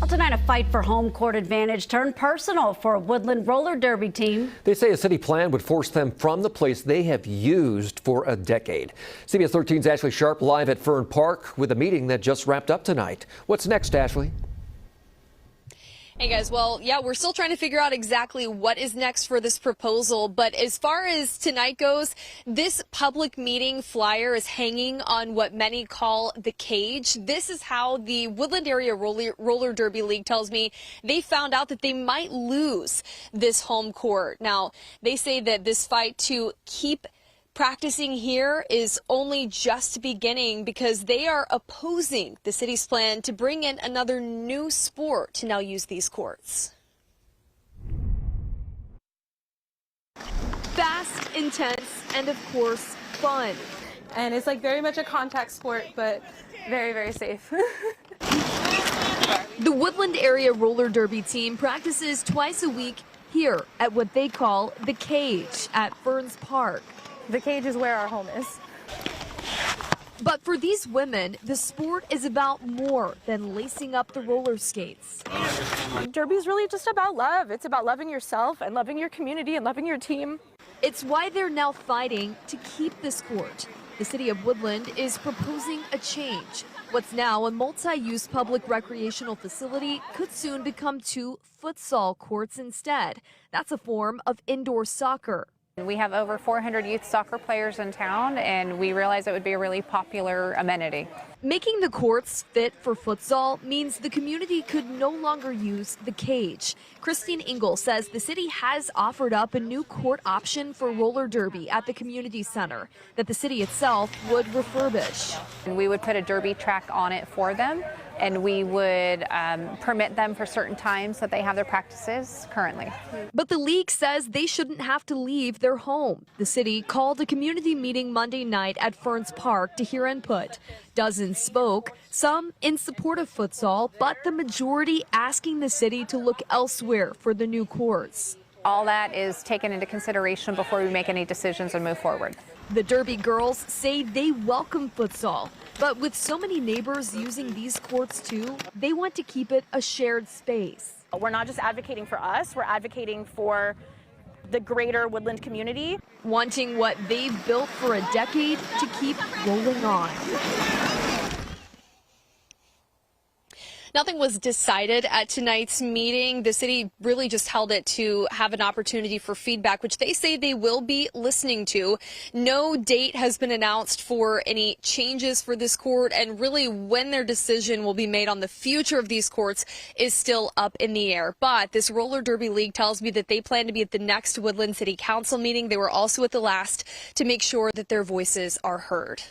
Well, tonight, a fight for home court advantage turned personal for a Woodland Roller Derby team. They say a city plan would force them from the place they have used for a decade. CBS 13's Ashley Sharp live at Fern Park with a meeting that just wrapped up tonight. What's next, Ashley? Hey guys, well, yeah, we're still trying to figure out exactly what is next for this proposal. But as far as tonight goes, this public meeting flyer is hanging on what many call the cage. This is how the Woodland Area Roller Derby League tells me they found out that they might lose this home court. Now, they say that this fight to keep practicing here is only just beginning because they are opposing the city's plan to bring in another new sport to now use these courts. Fast, intense, and of course, fun. And it's like very much a contact sport, but very, very safe. The Woodland Area Roller Derby team practices twice a week here at what they call the cage at Fern's Park. The cage is where our home is. But for these women, the sport is about more than lacing up the roller skates. Derby is really just about love. It's about loving yourself and loving your community and loving your team. It's why they're now fighting to keep this court. The city of Woodland is proposing a change. What's now a multi-use public recreational facility could soon become 2 futsal courts instead. That's a form of indoor soccer. We have over 400 youth soccer players in town, and we realized it would be a really popular amenity. Making the courts fit for futsal means the community could no longer use the cage. Christine Engel says the city has offered up a new court option for roller derby at the community center that the city itself would refurbish. And we would put a derby track on it for them, and we would permit them for certain times that they have their practices currently. But the league says they shouldn't have to leave their home. The city called a community meeting Monday night at Fern's Park to hear input. Dozens spoke, some in support of futsal, but the majority asking the city to look elsewhere for the new courts. All that is taken into consideration before we make any decisions and move forward. The Derby girls say they welcome futsal, but with so many neighbors using these courts too, they want to keep it a shared space. We're not just advocating for us, we're advocating for the greater Woodland community. Wanting what they've built for a decade to keep rolling on. Nothing was decided at tonight's meeting. The city really just held it to have an opportunity for feedback, which they say they will be listening to. No date has been announced for any changes for this court, and really when their decision will be made on the future of these courts is still up in the air. But this Roller Derby League tells me that they plan to be at the next Woodland City Council meeting. They were also at the last to make sure that their voices are heard.